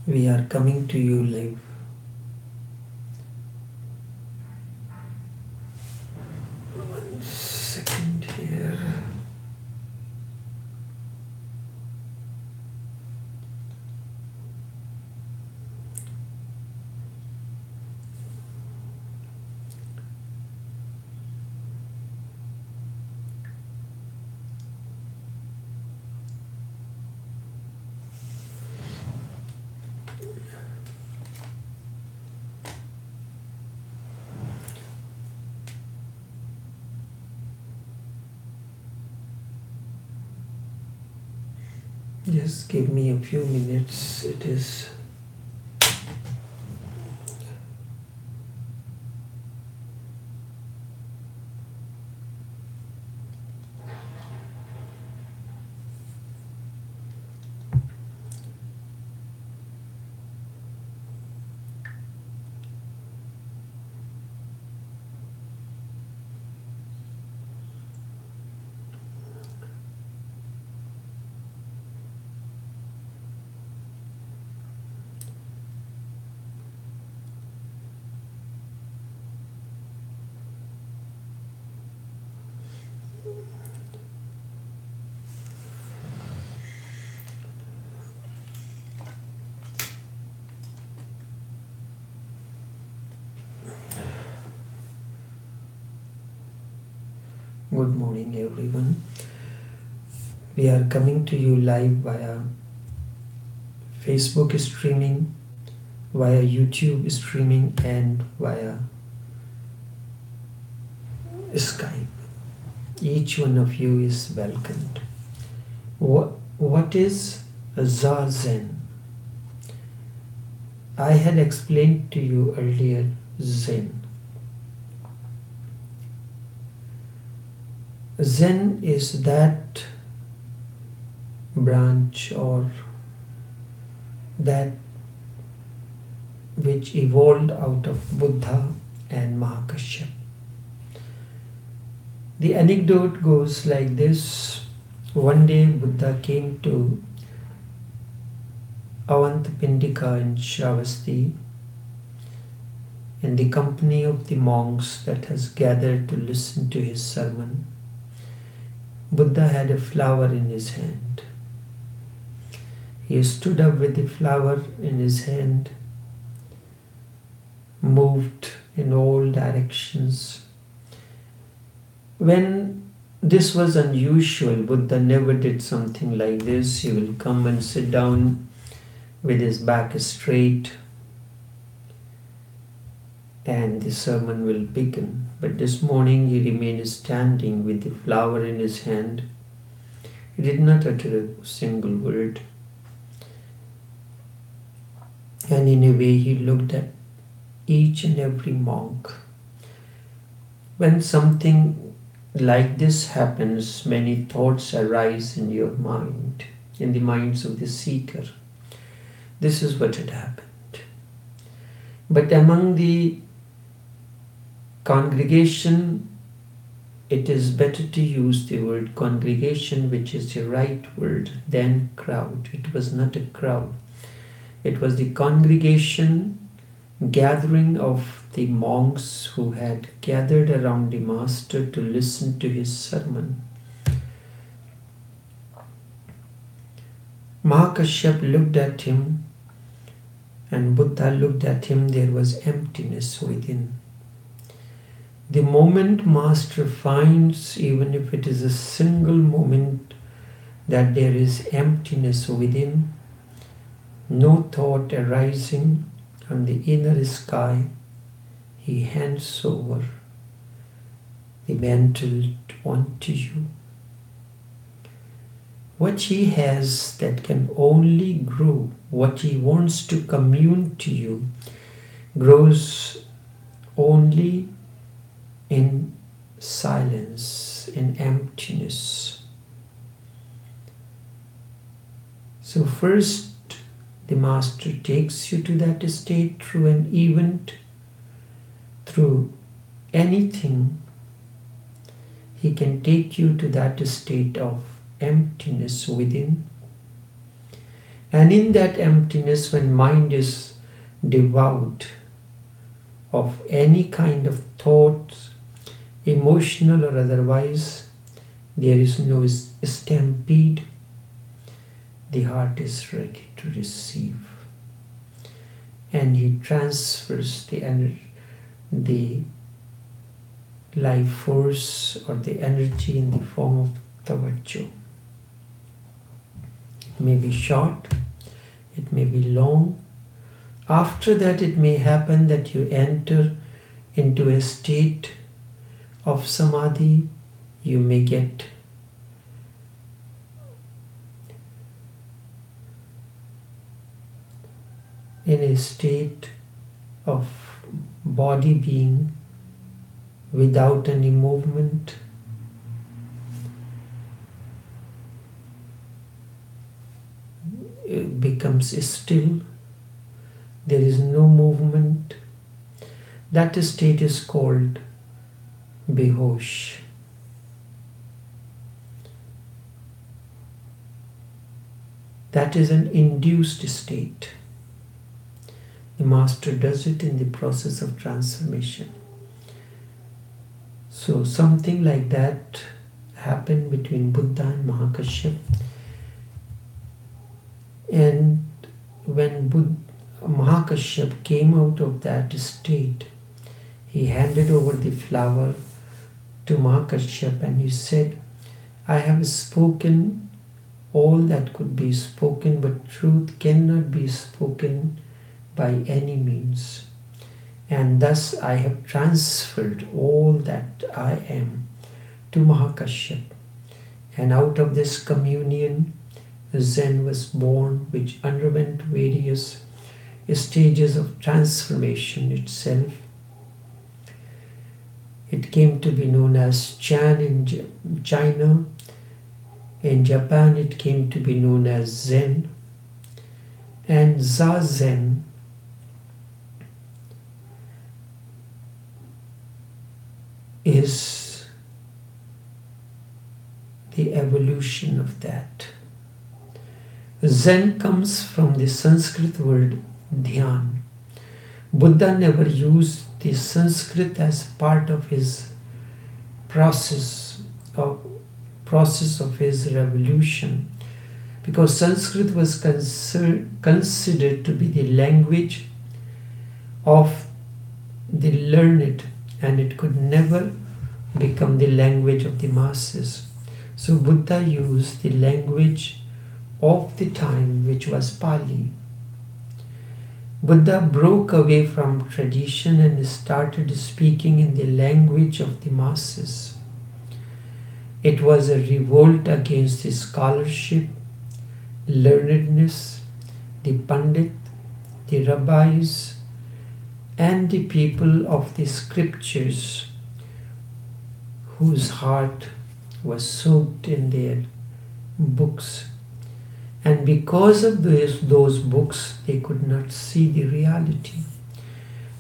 We are coming to you live. One second here. Just give me a few minutes. It is good morning, everyone. We are coming to you live via Facebook streaming, via YouTube streaming, and via Skype. Each one of you is welcomed. What is Zazen? I had explained to you earlier Zen. Zen is that branch or that which evolved out of Buddha and Mahakashyap. The anecdote goes like this. One day Buddha came to Avantapindika in Shravasti in the company of the monks that has gathered to listen to his sermon. Buddha had a flower in his hand. He stood up with the flower in his hand, moved in all directions. When this was unusual, Buddha never did something like this. He will come and sit down with his back straight and the sermon will begin. But this morning he remained standing with the flower in his hand. He did not utter a single word. And in a way he looked at each and every monk. When something like this happens, many thoughts arise in your mind, in the minds of the seeker. This is what had happened. But among the congregation, it is better to use the word congregation, which is the right word, than crowd. It was not a crowd. It was the congregation, gathering of the monks who had gathered around the master to listen to his sermon. Mahakashyap looked at him and Buddha looked at him. There was emptiness within. The moment master finds, even if it is a single moment, that there is emptiness within, no thought arising from the inner sky, he hands over the mantle onto you. What he has that can only grow, what he wants to commune to you, grows only in silence, in emptiness. So first, the master takes you to that state through an event, through anything. He can take you to that state of emptiness within. And in that emptiness, when mind is devoid of any kind of thoughts, emotional or otherwise, there is no stampede. The heart is ready to receive. And he transfers the life force or the energy in the form of tawajjuh. It may be short, it may be long. After that, it may happen that you enter into a state of samadhi. You may get in a state of body being without any movement. It becomes still. There is no movement. That state is called behosh. That is an induced state. The master does it in the process of transformation. So something like that happened between Buddha and Mahakashyap. And when Mahakashyap came out of that state, he handed over the flower to Mahakashyap and he said, I have spoken all that could be spoken, but truth cannot be spoken by any means. And thus I have transferred all that I am to Mahakashyap. And out of this communion, Zen was born, which underwent various stages of transformation itself. It came to be known as Chan in China. In Japan, it came to be known as Zen. And Zazen is the evolution of that. Zen comes from the Sanskrit word dhyan. Buddha never used the Sanskrit as part of his process of his revolution, because Sanskrit was considered to be the language of the learned, and it could never become the language of the masses. So Buddha used the language of the time, which was Pali. Buddha broke away from tradition and started speaking in the language of the masses. It was a revolt against the scholarship, learnedness, the pandit, the rabbis, and the people of the scriptures whose heart was soaked in their books. And because of those books, they could not see the reality.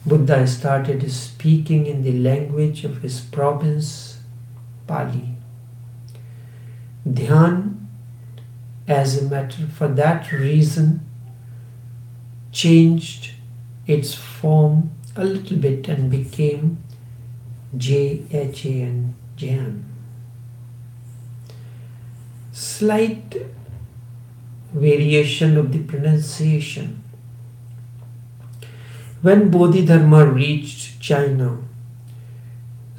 Buddha started speaking in the language of his province, Pali. Dhyan, as a matter for that reason, changed its form a little bit and became J-H-A-N, Jhan. Slight variation of the pronunciation. When Bodhidharma reached China,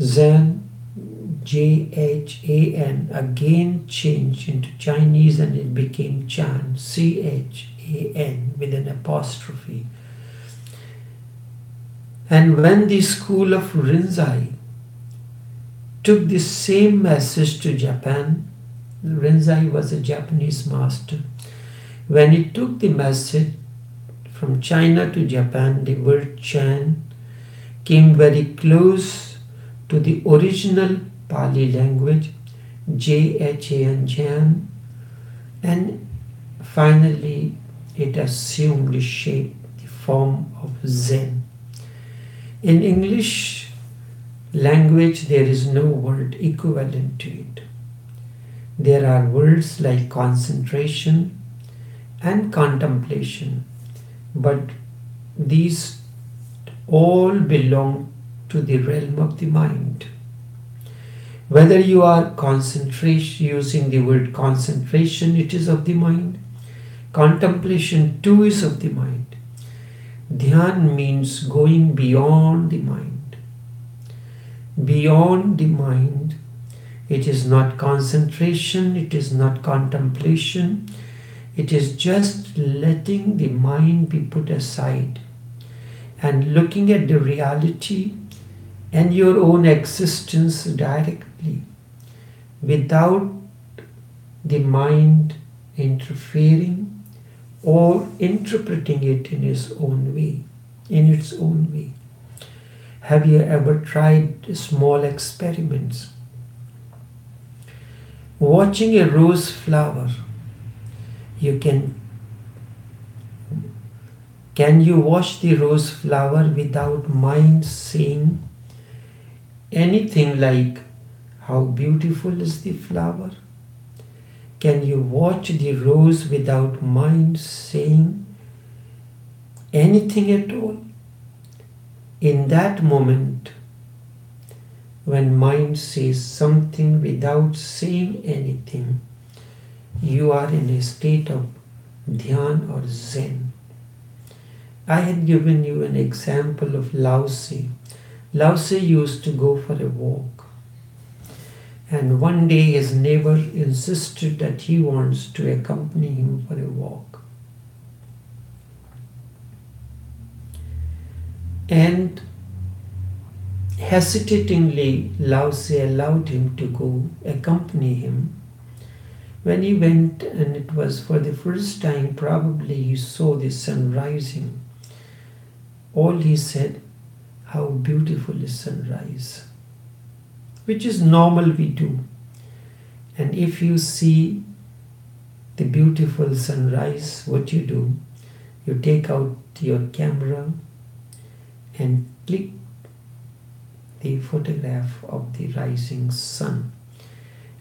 Zen, J-H-A-N, again changed into Chinese and it became Chan, C-H-A-N, with an apostrophe. And when the school of Rinzai took the same message to Japan, Rinzai was a Japanese master. When he took the message from China to Japan, the word Chan came very close to the original Pali language, J-H-A-N, Jhan, and finally it assumed the shape, the form of Zen. In English language, there is no word equivalent to it. There are words like concentration, and contemplation, but these all belong to the realm of the mind. Whether you are using the word concentration, it is of the mind. Contemplation too is of the mind. Dhyan means going beyond the mind. Beyond the mind, it is not concentration, it is not contemplation, it is just letting the mind be put aside and looking at the reality and your own existence directly, without the mind interfering or interpreting it in its own way. Have you ever tried small experiments? Watching a rose flower, can you watch the rose flower without mind saying anything like, how beautiful is the flower? Can you watch the rose without mind saying anything at all? In that moment, when mind says something without saying anything, you are in a state of dhyan or zen. I had given you an example of Lao Tse. Lao Tse used to go for a walk. And one day his neighbor insisted that he wants to accompany him for a walk. And hesitatingly, Lao Tse allowed him to go accompany him. When he went, and it was for the first time, probably he saw the sun rising, all he said, how beautiful is sunrise, which is normal we do. And if you see the beautiful sunrise, what you do, you take out your camera and click the photograph of the rising sun,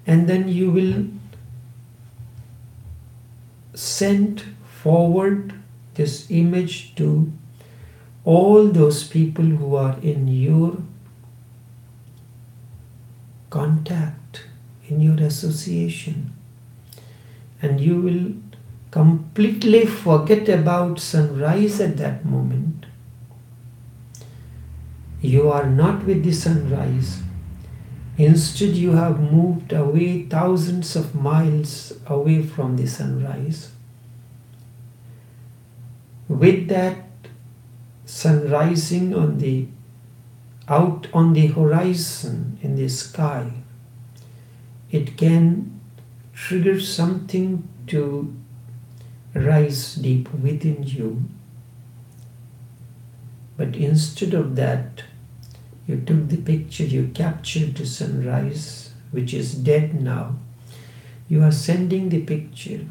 and then you will send forward this image to all those people who are in your contact, in your association, and you will completely forget about sunrise at that moment. You are not with the sunrise. Instead, you have moved away thousands of miles away from the sunrise. With that sun rising out on the horizon in the sky, it can trigger something to rise deep within you. But instead of that, you took the picture, you captured the sunrise, which is dead now. You are sending the picture.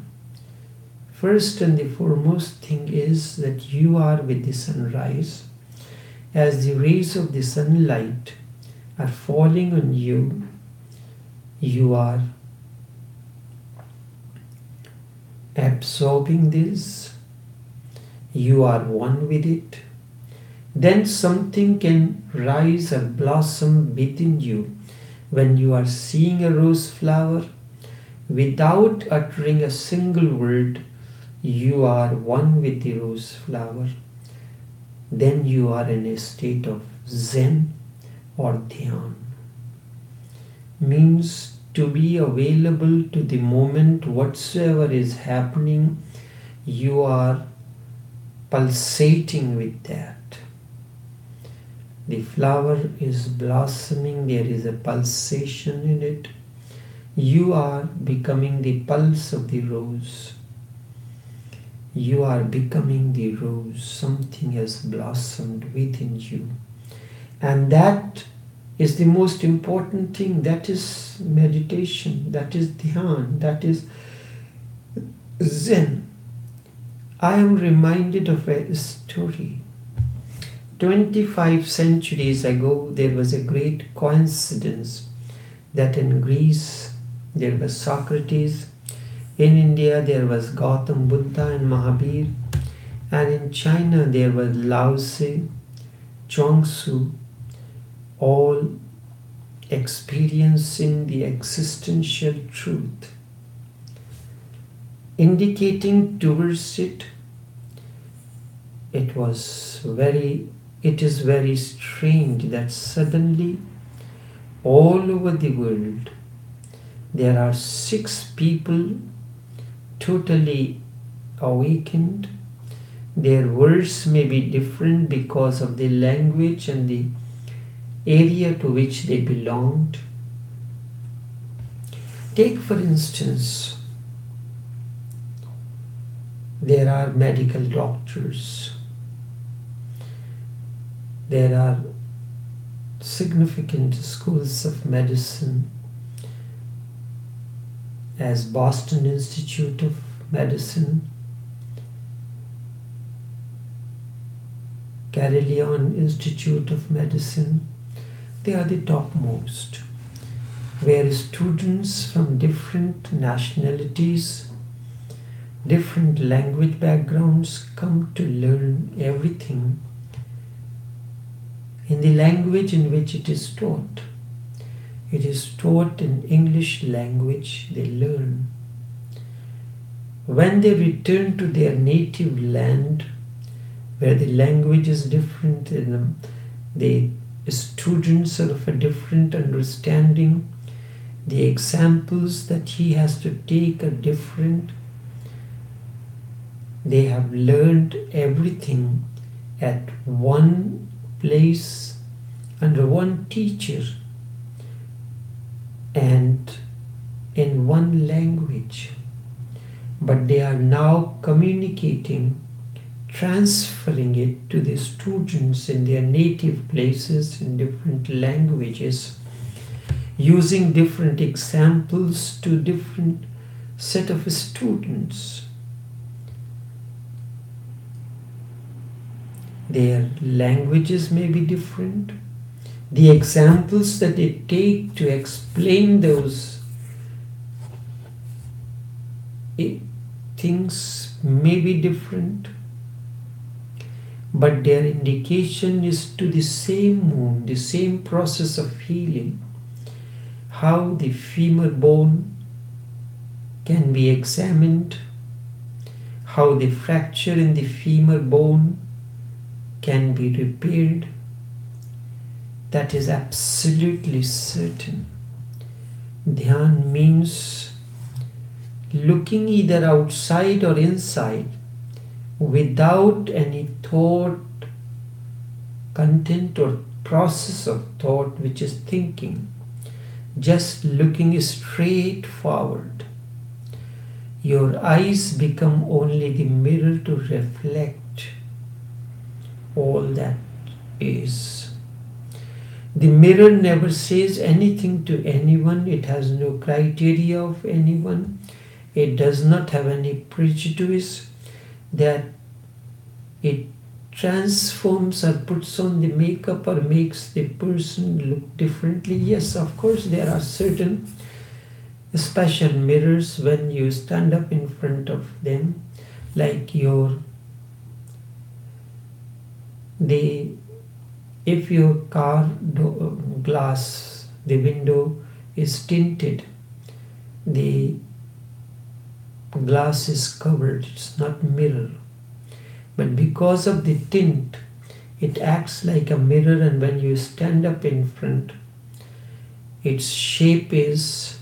First and the foremost thing is that you are with the sunrise. As the rays of the sunlight are falling on you, you are absorbing this. You are one with it. Then something can rise and blossom within you when you are seeing a rose flower. Without uttering a single word, you are one with the rose flower. Then you are in a state of Zen or Dhyan. Means to be available to the moment whatsoever is happening, you are pulsating with that. The flower is blossoming, there is a pulsation in it. You are becoming the pulse of the rose. You are becoming the rose. Something has blossomed within you. And that is the most important thing. That is meditation. That is dhyan. That is Zen. I am reminded of a story. 25 centuries ago, there was a great coincidence that in Greece there was Socrates, In India there was Gautam Buddha and Mahabir, and in China there was Lao Tse, Chuang-Tzu, all experiencing the existential truth, indicating towards it. It is very strange that suddenly all over the world there are 6 people totally awakened. Their words may be different because of the language and the area to which they belonged. Take for instance, there are medical doctors. There are significant schools of medicine as Boston Institute of Medicine, Carilion Institute of Medicine. They are the topmost, where students from different nationalities, different language backgrounds come to learn everything in the language in which it is taught. It is taught in English language they learn. When they return to their native land, where the language is different and the students are of a different understanding, the examples that he has to take are different. They have learned everything at one place under one teacher and in one language, but they are now communicating, transferring it to the students in their native places in different languages, using different examples to different set of students. Their languages may be different. The examples that they take to explain those things may be different, but their indication is to the same wound, the same process of healing. How the femur bone can be examined, how the fracture in the femur bone can be repaired. That is absolutely certain. Dhyan means looking either outside or inside without any thought, content or process of thought which is thinking, just looking straight forward. Your eyes become only the mirror to reflect all that is. The mirror never says anything to anyone. It has no criteria of anyone. It does not have any prejudice that it transforms or puts on the makeup or makes the person look differently. Yes, of course, there are certain special mirrors when you stand up in front of them, like if your car glass, the window is tinted, the glass is covered, it's not mirror. But because of the tint, it acts like a mirror, and when you stand up in front, its shape is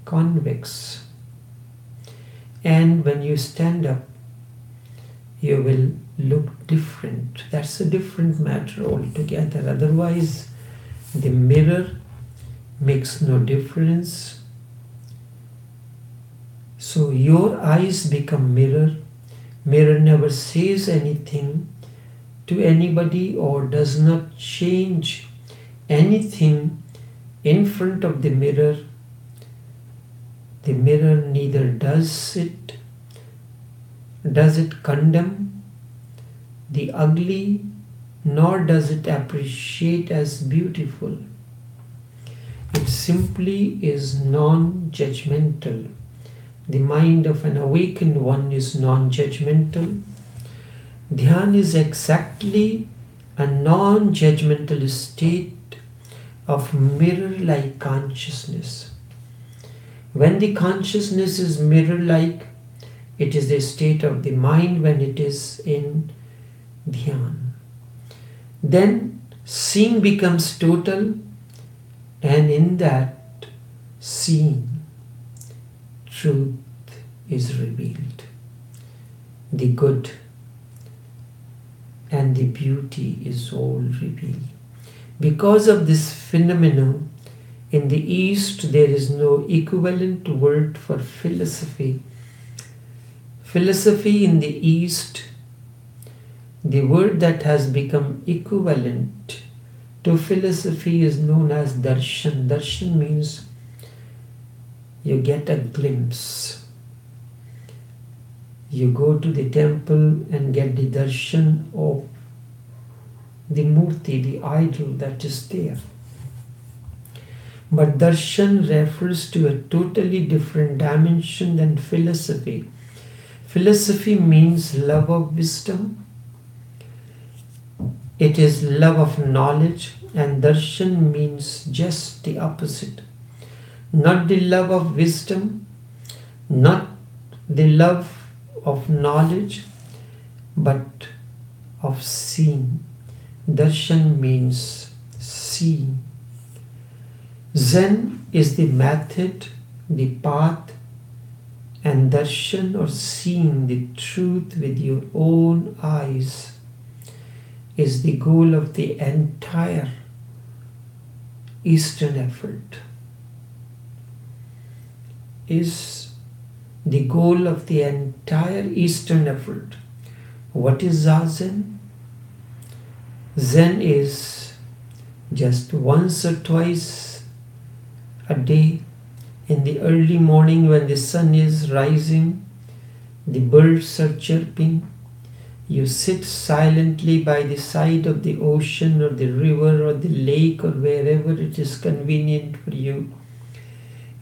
convex. And when you stand up, you will look different. That's a different matter altogether. Otherwise, the mirror makes no difference. So your eyes become mirror. Mirror never says anything to anybody or does not change anything in front of the mirror. The mirror neither does it condemn the ugly, nor does it appreciate as beautiful. It simply is non-judgmental. The mind of an awakened one is non-judgmental. Dhyan is exactly a non-judgmental state of mirror-like consciousness. When the consciousness is mirror-like, it is the state of the mind when it is in dhyan. Then seeing becomes total, and in that seeing, truth is revealed. The good and the beauty is all revealed. Because of this phenomenon, in the East there is no equivalent word for philosophy. Philosophy in the East, the word that has become equivalent to philosophy is known as darshan. Darshan means you get a glimpse. You go to the temple and get the darshan of the murti, the idol that is there. But darshan refers to a totally different dimension than philosophy. Philosophy means love of wisdom. It is love of knowledge, and darshan means just the opposite. Not the love of wisdom, not the love of knowledge, but of seeing. Darshan means seeing. Zen is the method, the path, and darshan, or seeing the truth with your own eyes, is the goal of the entire Eastern effort. Is the goal of the entire Eastern effort. What is Zazen? Zen is just once or twice a day, in the early morning when the sun is rising, the birds are chirping, you sit silently by the side of the ocean or the river or the lake or wherever it is convenient for you.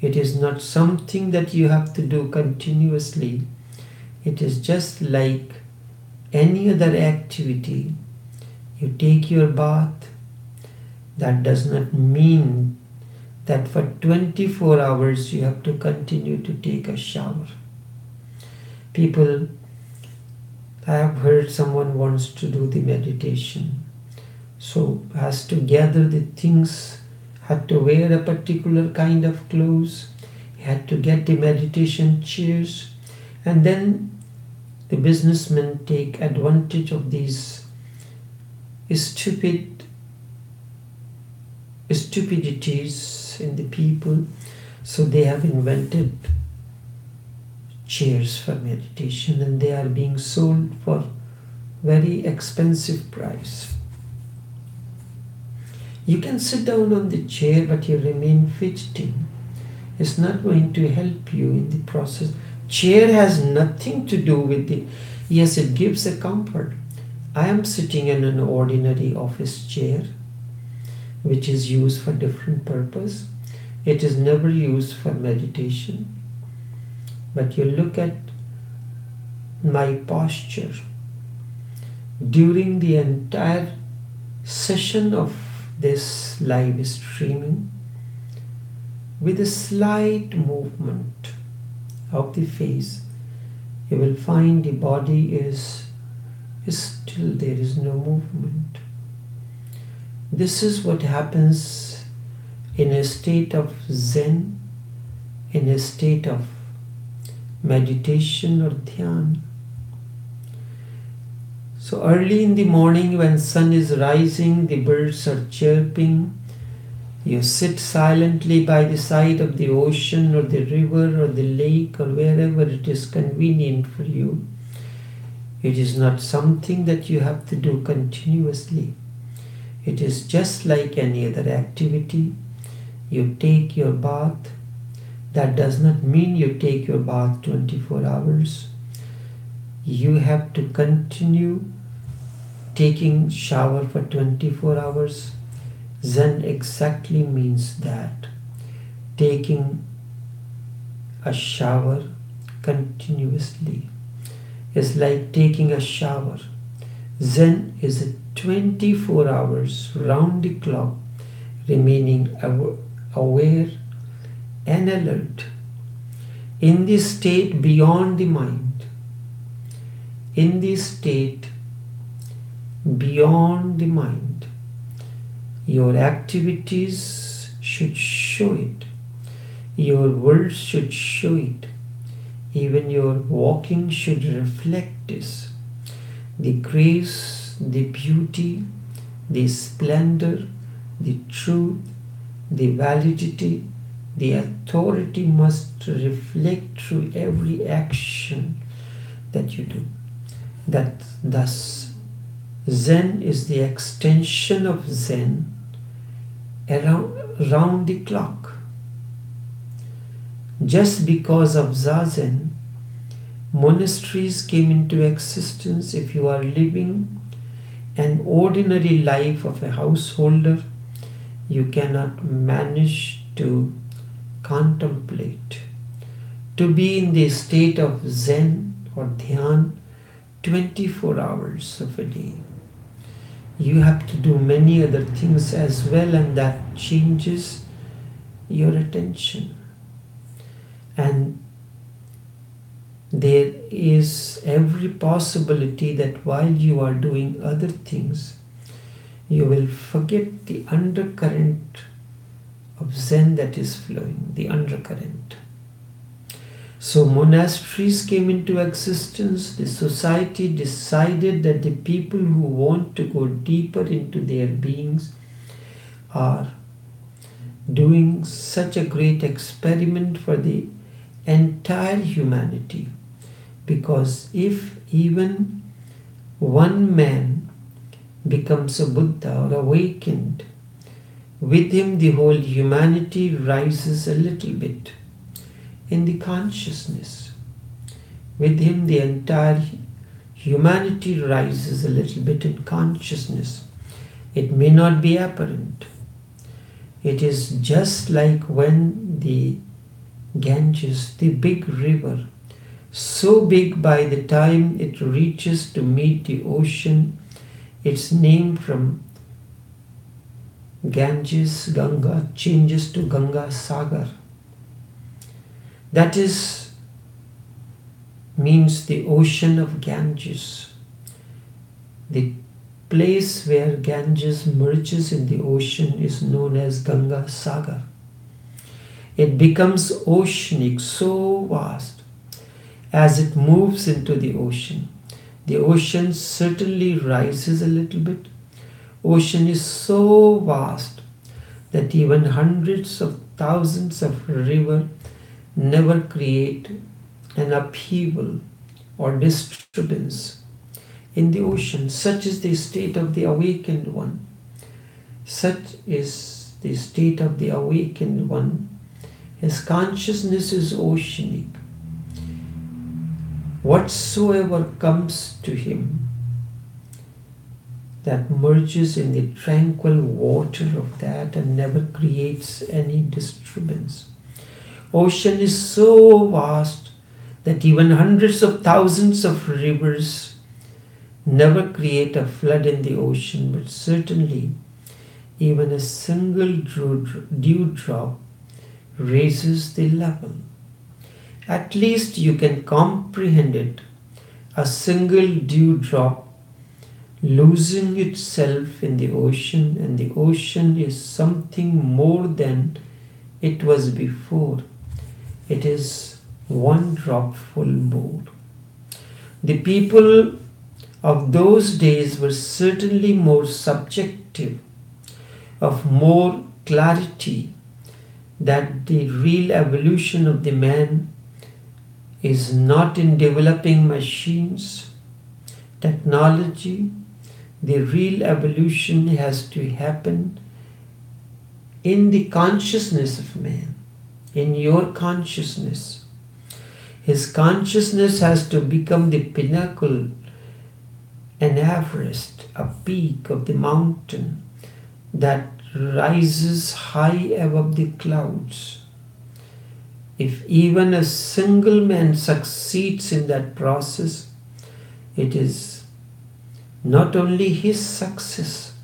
It is not something that you have to do continuously. It is just like any other activity. You take your bath. That does not mean that for 24 hours you have to continue to take a shower. People, I have heard someone wants to do the meditation, so has to gather the things, had to wear a particular kind of clothes, had to get the meditation chairs, and then the businessmen take advantage of these stupidities in the people, so they have invented chairs for meditation, and they are being sold for very expensive price. You can sit down on the chair, but you remain fidgeting. It's not going to help you in the process. Chair has nothing to do with it. Yes, it gives a comfort. I am sitting in an ordinary office chair, which is used for different purpose. It is never used for meditation. But you look at my posture during the entire session of this live streaming, with a slight movement of the face, you will find the body is still, there is no movement. This is what happens in a state of Zen, in a state of meditation or dhyan. So early in the morning when sun is rising, the birds are chirping, you sit silently by the side of the ocean or the river or the lake or wherever it is convenient for you. It is not something that you have to do continuously. It is just like any other activity. You take your bath. That does not mean you take your bath 24 hours. You have to continue taking shower for 24 hours. Zen exactly means that. Taking a shower continuously is like taking a shower. Zen is a 24 hours round the clock remaining aware and alert in the state beyond the mind, in the state beyond the mind. Your activities should show it. Your words should show it. Even your walking should reflect this. The grace, the beauty, the splendor, the truth, the validity, the authority must reflect through every action that you do. Thus, Zen is the extension of Zen around the clock. Just because of Zazen, monasteries came into existence. If you are living an ordinary life of a householder, you cannot manage to contemplate, to be in the state of Zen or Dhyan 24 hours of a day. You have to do many other things as well, and that changes your attention. And there is every possibility that while you are doing other things, you will forget the undercurrent of Zen that is flowing, the undercurrent. So monasteries came into existence. The society decided that the people who want to go deeper into their beings are doing such a great experiment for the entire humanity. Because if even one man becomes a Buddha or awakened, with him the whole humanity rises a little bit in the consciousness. With him the entire humanity rises a little bit in consciousness. It may not be apparent. It is just like when the Ganges, the big river, so big by the time it reaches to meet the ocean, its name from Ganges, Ganga, changes to Ganga Sagar. That means the ocean of Ganges. The place where Ganges merges in the ocean is known as Ganga Sagar. It becomes oceanic, so vast. As it moves into the ocean certainly rises a little bit. Ocean is so vast that even hundreds of thousands of rivers never create an upheaval or disturbance in the ocean. Such is the state of the awakened one. Such is the state of the awakened one. His consciousness is oceanic. Whatsoever comes to him that merges in the tranquil water of that and never creates any disturbance. Ocean is so vast that even hundreds of thousands of rivers never create a flood in the ocean, but certainly even a single dewdrop raises the level. At least you can comprehend it. A single dewdrop losing itself in the ocean, and the ocean is something more than it was before. It is one dropful more. The people of those days were certainly more subjective, of more clarity that the real evolution of the man is not in developing machines, technology. The real evolution has to happen in the consciousness of man, in your consciousness. His consciousness has to become the pinnacle, an Everest, a peak of the mountain that rises high above the clouds. If even a single man succeeds in that process, it is not only his success,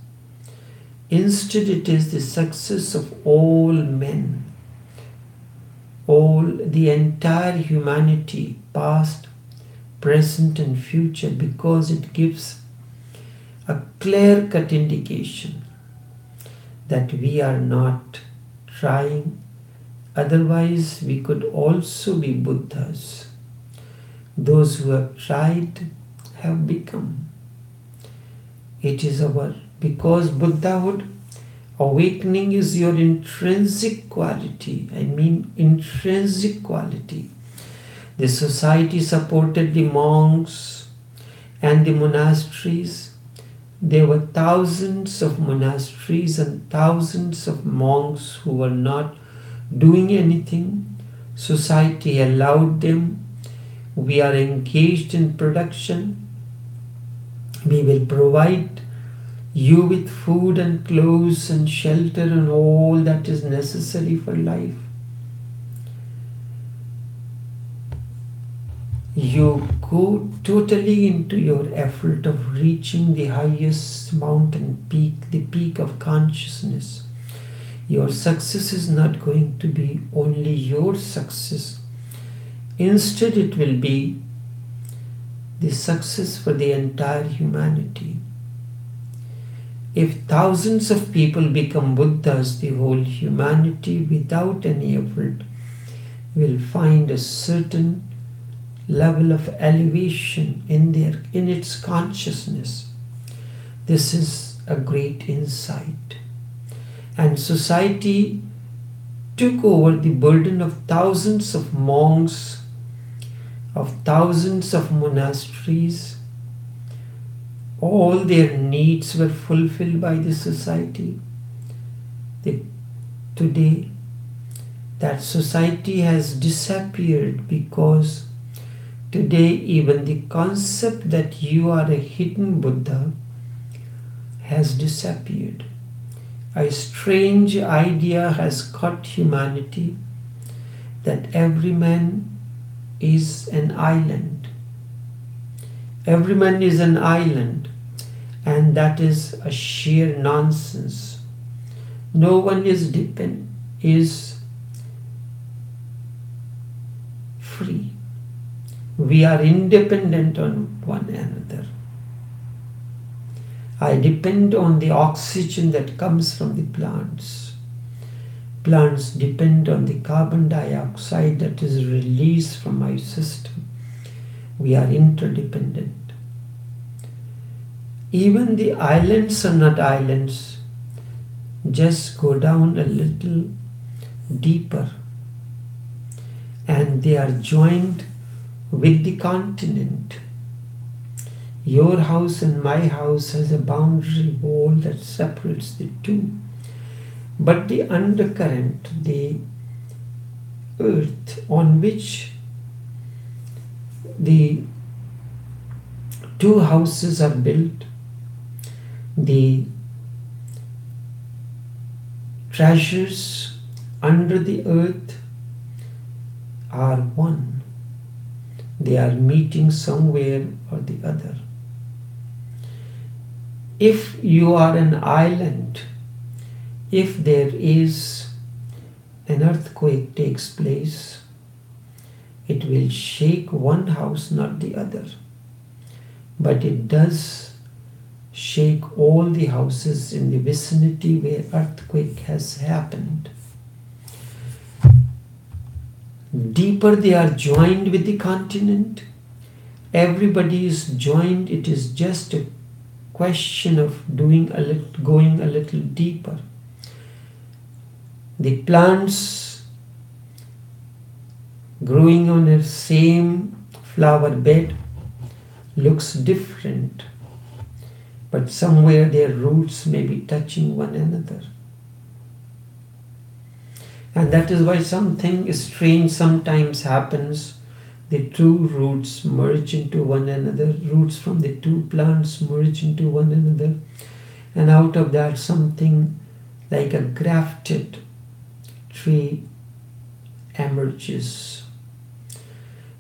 instead it is the success of all men, all the entire humanity, past, present and future, because it gives a clear-cut indication that we are not trying. Otherwise, we could also be Buddhas. Those who have tried have become. It is because Buddhahood, awakening is your intrinsic quality. I mean intrinsic quality. The society supported the monks and the monasteries. There were thousands of monasteries and thousands of monks who were not doing anything. Society allowed them. We are engaged in production. We will provide you with food and clothes and shelter and all that is necessary for life. You go totally into your effort of reaching the highest mountain peak, the peak of consciousness. Your success is not going to be only your success. Instead, it will be the success for the entire humanity. If thousands of people become Buddhas, the whole humanity, without any effort, will find a certain level of elevation in its consciousness. This is a great insight. And society took over the burden of thousands of monks, of thousands of monasteries. All their needs were fulfilled by the society. Today, that society has disappeared because today even the concept that you are a hidden Buddha has disappeared. A strange idea has caught humanity that every man is an island. Every man is an island, and that is a sheer nonsense. No one is free. We are independent on one another. I depend on the oxygen that comes from the plants. Plants depend on the carbon dioxide that is released from my system. We are interdependent. Even the islands are not islands. Just go down a little deeper and they are joined with the continent. Your house and my house has a boundary wall that separates the two. But the undercurrent, the earth on which the two houses are built, the treasures under the earth are one. They are meeting somewhere or the other. If you are an island, if there is an earthquake takes place, it will shake one house, not the other. But it does shake all the houses in the vicinity where earthquake has happened. Deeper they are joined with the continent. Everybody is joined. It is just a question of going a little deeper. The plants growing on a same flower bed looks different, but somewhere their roots may be touching one another. And that is why something strange sometimes happens. The two roots merge into one another, roots from the two plants merge into one another, and out of that something like a grafted tree emerges.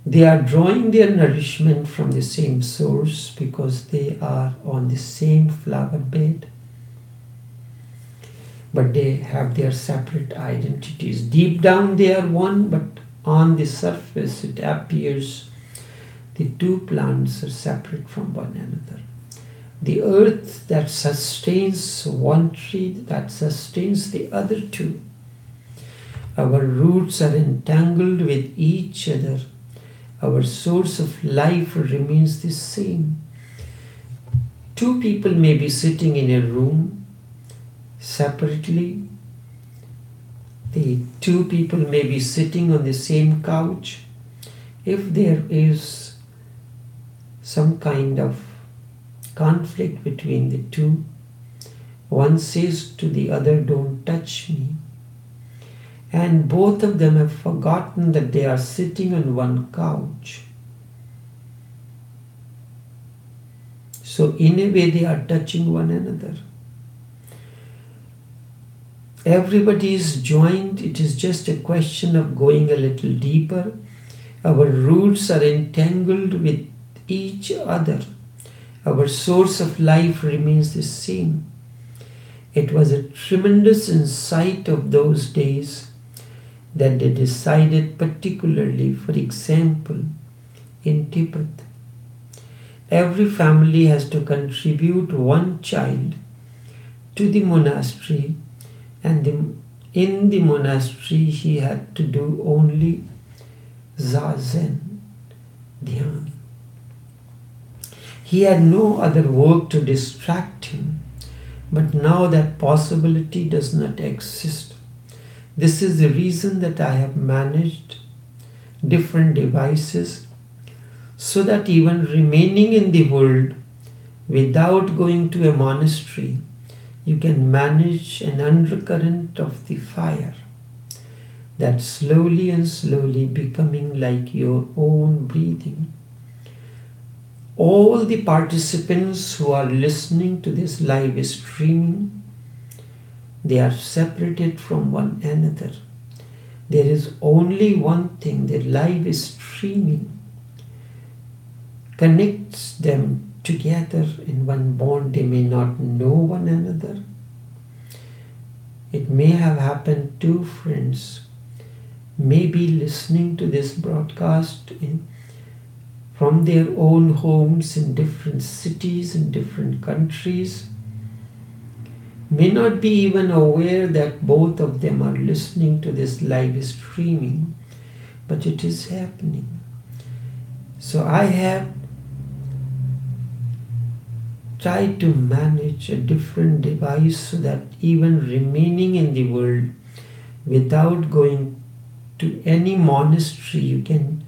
They are drawing their nourishment from the same source because they are on the same flower bed, but they have their separate identities. Deep down they are one, but on the surface it appears the two plants are separate from one another. The earth that sustains one tree, that sustains the other two. Our roots are entangled with each other. Our source of life remains the same. Two people may be sitting in a room separately. The two people may be sitting on the same couch. If there is some kind of conflict between the two, one says to the other, "Don't touch me." And both of them have forgotten that they are sitting on one couch. So in a way they are touching one another. Everybody is joined. It is just a question of going a little deeper. Our roots are entangled with each other. Our source of life remains the same. It was a tremendous insight of those days that they decided, particularly, for example, in Tibet, every family has to contribute one child to the monastery, and in the monastery he had to do only Zazen, Dhyan. He had no other work to distract him, but now that possibility does not exist. This is the reason that I have managed different devices so that even remaining in the world without going to a monastery, you can manage an undercurrent of the fire that slowly and slowly becoming like your own breathing. All the participants who are listening to this live streaming, they are separated from one another. There is only one thing, the live streaming connects them together in one bond. They may not know one another. It may have happened two friends may be listening to this broadcast from their own homes in different cities, in different countries, may not be even aware that both of them are listening to this live streaming, but it is happening. So I have tried to manage a different device so that even remaining in the world without going to any monastery, you can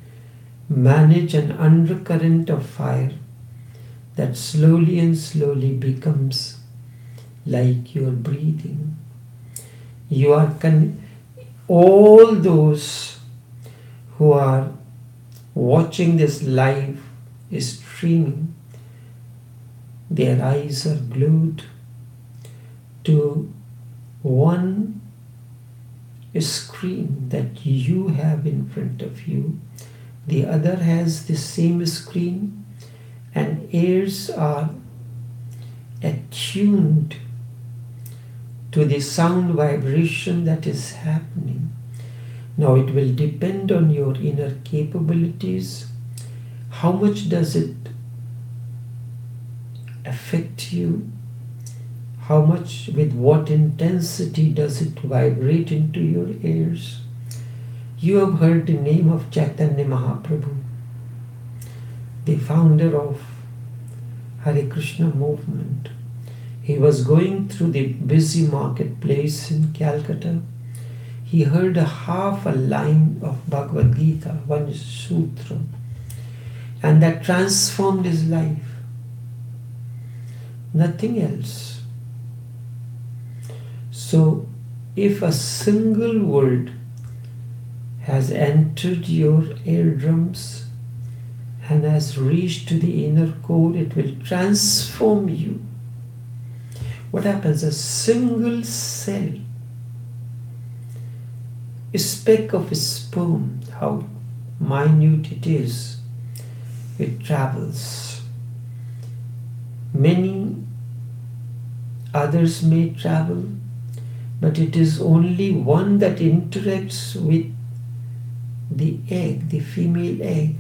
manage an undercurrent of fire that slowly and slowly becomes like your breathing. You are all those who are watching this live streaming, their eyes are glued to one screen that you have in front of you. The other has the same screen, and ears are attuned to the sound vibration that is happening. Now it will depend on your inner capabilities. How much does it affect you? How much, with what intensity does it vibrate into your ears? You have heard the name of Chaitanya Mahaprabhu, the founder of Hare Krishna movement. He was going through the busy marketplace in Calcutta. He heard half a line of Bhagavad Gita, one sutra, and that transformed his life. Nothing else. So, if a single word has entered your eardrums and has reached to the inner core, it will transform you. What happens? A single cell a speck of sperm, how minute it is, it travels. Many others may travel, but it is only one that interacts with the egg, the female egg.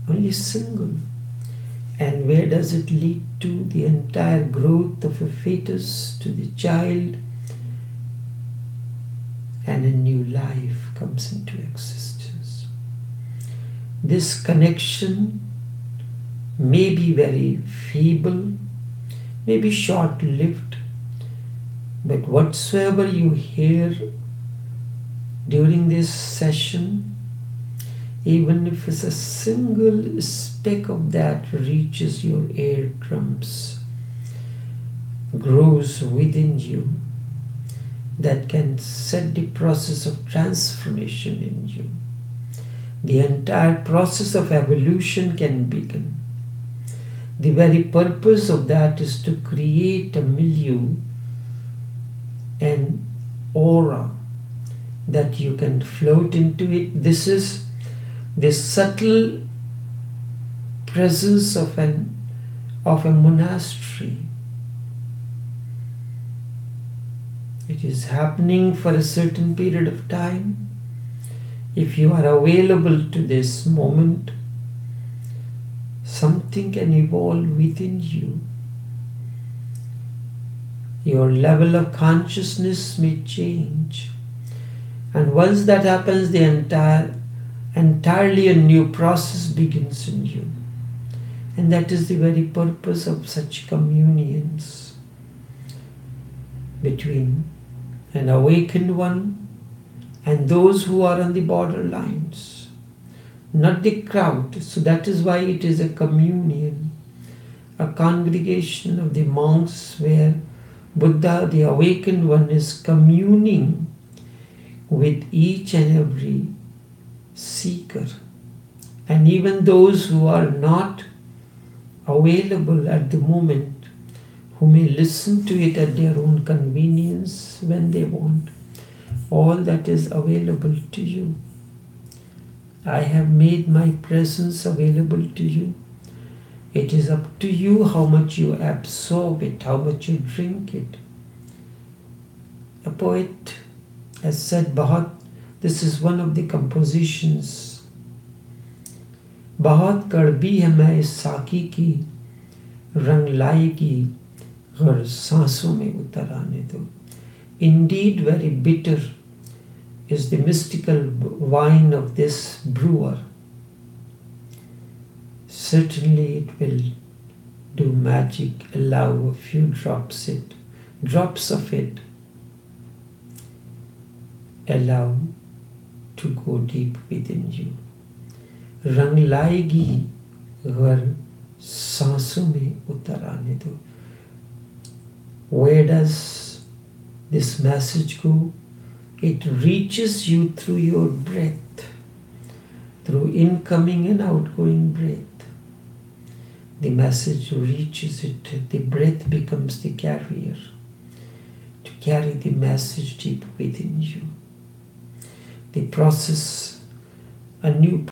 Only single. And where does it lead to? The entire growth of a fetus to the child, and a new life comes into existence. This connection may be very feeble, may be short-lived, but whatsoever you hear during this session, even if it's a single speck of that reaches your eardrums, grows within you, that can set the process of transformation in you. The entire process of evolution can begin. The very purpose of that is to create a milieu, an aura that you can float into it. This is the subtle presence of a monastery. It is happening for a certain period of time. If you are available to this moment, something can evolve within you. Your level of consciousness may change. And once that happens, the entirely a new process begins in you. And that is the very purpose of such communions between an awakened one and those who are on the borderlines, not the crowd. So that is why it is a communion, a congregation of the monks where Buddha, the awakened one, is communing with each and every seeker. And even those who are not available at the moment, who may listen to it at their own convenience when they want. All that is available to you. I have made my presence available to you. It is up to you how much you absorb it, how much you drink it. A poet has said, this is one of the compositions. बहुत कड़वी है मैं इस साकी की, रंग लाएगी घर सांसों में उतर आने दो. Indeed, very bitter is the mystical wine of this brewer. Certainly it will do magic. Allow a few drops of it. Allow to go deep within you. रंग लाएगी घर सांसों में उतर आने दो. Where does this message go? It reaches you through your breath, through incoming and outgoing breath. The message reaches it. The breath becomes the carrier to carry the message deep within you. The process, a new